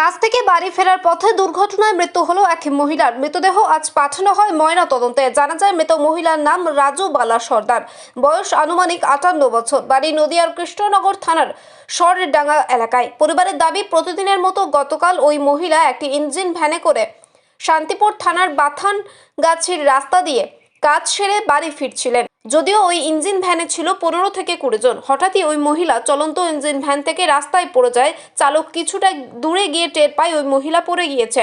কাজ থেকে বাড়ি ফেরার পথে দুর্ঘটনায় মৃত্যু হলো এক মহিলার। মৃতদেহ আজ পাঠানো হয় ময়না তদন্তে। জানা যায় মৃত মহিলার নাম রাজু বালা সর্দার, বয়স আনুমানিক 58 বছর, বাড়ি নদিয়ার কৃষ্ণনগর থানার সরডাঙ্গা এলাকায়। পরিবারের দাবি, প্রতিদিনের মতো গতকাল ওই মহিলা একটি ইঞ্জিন ভ্যানে করে শান্তিপুর থানার বাথানগাছির রাস্তা দিয়ে কাজ সেরে বাড়ি ফিরছিলেন। যদিও ওই ইঞ্জিন ভ্যানে ছিল 15 থেকে 20 জন। হঠাৎই ওই মহিলা চলন্ত ইঞ্জিন ভ্যান থেকে রাস্তায় পড়ে যায়। চালক কিছুটা দূরে গিয়ে টের পায় ওই মহিলা পড়ে গিয়েছে।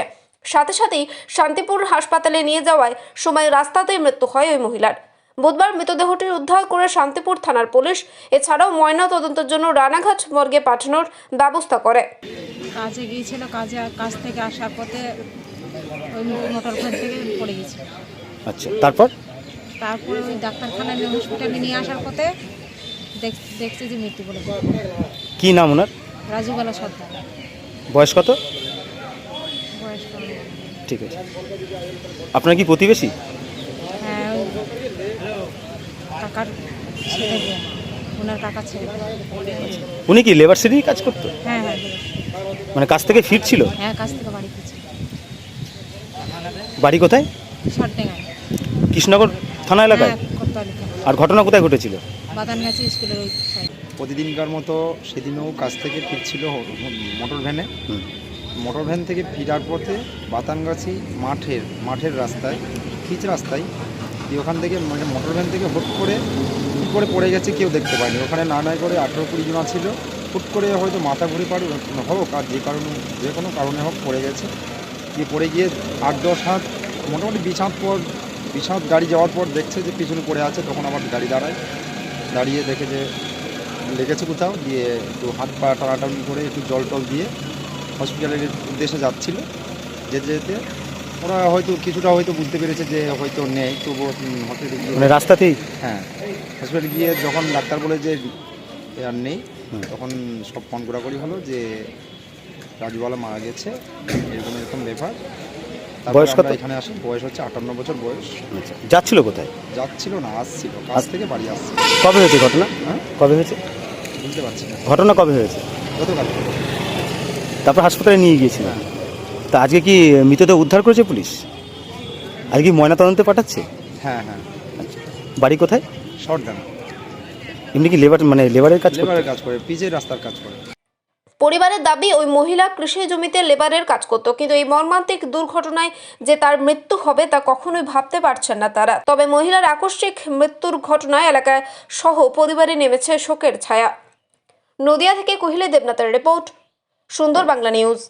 সাথে সাথেই শান্তিপুর হাসপাতালে নিয়ে যাওয়ার সময় রাস্তাতেই মৃত্যু হয় ওই মহিলার। বুধবার মৃতদেহটি উদ্ধার করে শান্তিপুর থানার পুলিশ এছাড়াও ময়না তদন্তের জন্য রানাঘাট মর্গে পাঠানোর ব্যবস্থা করে। কাজে গিয়েছিল, কাজ থেকে আসার পথে ওই মোটর ভ্যান থেকে পড়ে গেছে। আচ্ছা, তারপর ওই ডাক্তারখানায় হসপিটালে নিয়ে আসার পথে দেখছে যে মৃত্যু বলে। কি নাম ওনার? রাজু বালা সর্দার। বয়স কত? বয়স ঠিক আছে। আপনার কি প্রতিবেশী? হ্যাঁ, ওই কাকার ছেলে, ওনার কাকার ছেলে। উনি কি লেবার সিটি কাজ করতো? হ্যাঁ হ্যাঁ, মানে কাজ থেকে ফিরছিল? হ্যাঁ, কাজ থেকে বাড়ি ফিরছে। বাড়ি কোথায়? সরডাঙ্গায়, কৃষ্ণনগর থানা এলাকায়। আর ঘটনা কোথায় ঘটেছিল? বাদানগাছি স্কুলের ওই সাইড। প্রতিদিনকার মতো সেদিনও কাজ থেকে ফিরছিল মোটর ভ্যানে। মোটর ভ্যান থেকে ফিরার পথে বাতানগাছি মাঠের রাস্তায়, পিচ রাস্তায়, ওখান থেকে মানে মোটর ভ্যান থেকে হুট করে কী করে পড়ে গেছে কেউ দেখতে পায়নি। ওখানে না করে 18-20 জন ছিল। হুট করে হয়তো মাথা ঘুরে হোক আর যে কোনো কারণে হোক পড়ে গেছে। পড়ে গিয়ে 8-10 হাত মোটামুটি 20 হাত গাড়ি যাওয়ার পর দেখছে যে পিছনে পড়ে আছে। তখন আবার গাড়ি দাঁড়িয়ে দেখে যে লেগেছে কোথাও, দিয়ে একটু হাত পা টানাটানি করে একটু জল টল দিয়ে হসপিটালের উদ্দেশ্যে যাচ্ছিল। যেতে যেতে ওরা কিছুটা বুঝতে পেরেছে যে হয়তো নেই, তবুও হসপিটালে মানে রাস্তাতেই? হ্যাঁ, হসপিটালে গিয়ে যখন ডাক্তার বলে যে আর নেই, তখন সব ফোন করি হলো যে রাজুবালা মারা গেছে, এরকম ব্যাপার। বয়স কত? এখানে আসে, বয়স হচ্ছে 58 বছর বয়স। যাচ্ছিল কোথায়? যাচ্ছিল না, আসছিল, কাজ থেকে বাড়ি আসছিল। কবে হয়েছে ঘটনা? হ্যাঁ, কবে হয়েছে বুঝতে পারছি না। ঘটনা কবে হয়েছে? গতকাল। তারপর হাসপাতালে নিয়ে গিয়েছিল। তা আজকে কি মৃতদেহ উদ্ধার করেছে পুলিশ? আজকে কি ময়না তদন্তে পাঠাচ্ছে? হ্যাঁ। আচ্ছা, বাড়ি কোথায়? সরডাঙ্গা। এমনি কি লেবারের কাজ করে, পিচের রাস্তার কাজ করে। পরিবারের দাবি, ওই মহিলা কৃষি জমিতে লেবারের কাজ করত, কিন্তু এই মর্মান্তিক দুর্ঘটনায় যে তার মৃত্যু হবে তা কখনোই ভাবতে পারছেন না তারা। তবে মহিলার আকস্মিক মৃত্যুর ঘটনায় এলাকায় সহ পরিবারে নেমেছে শোকের ছায়া। নদিয়া থেকে কোহিলী দেবনাথের রিপোর্ট, সুন্দর বাংলা নিউজ।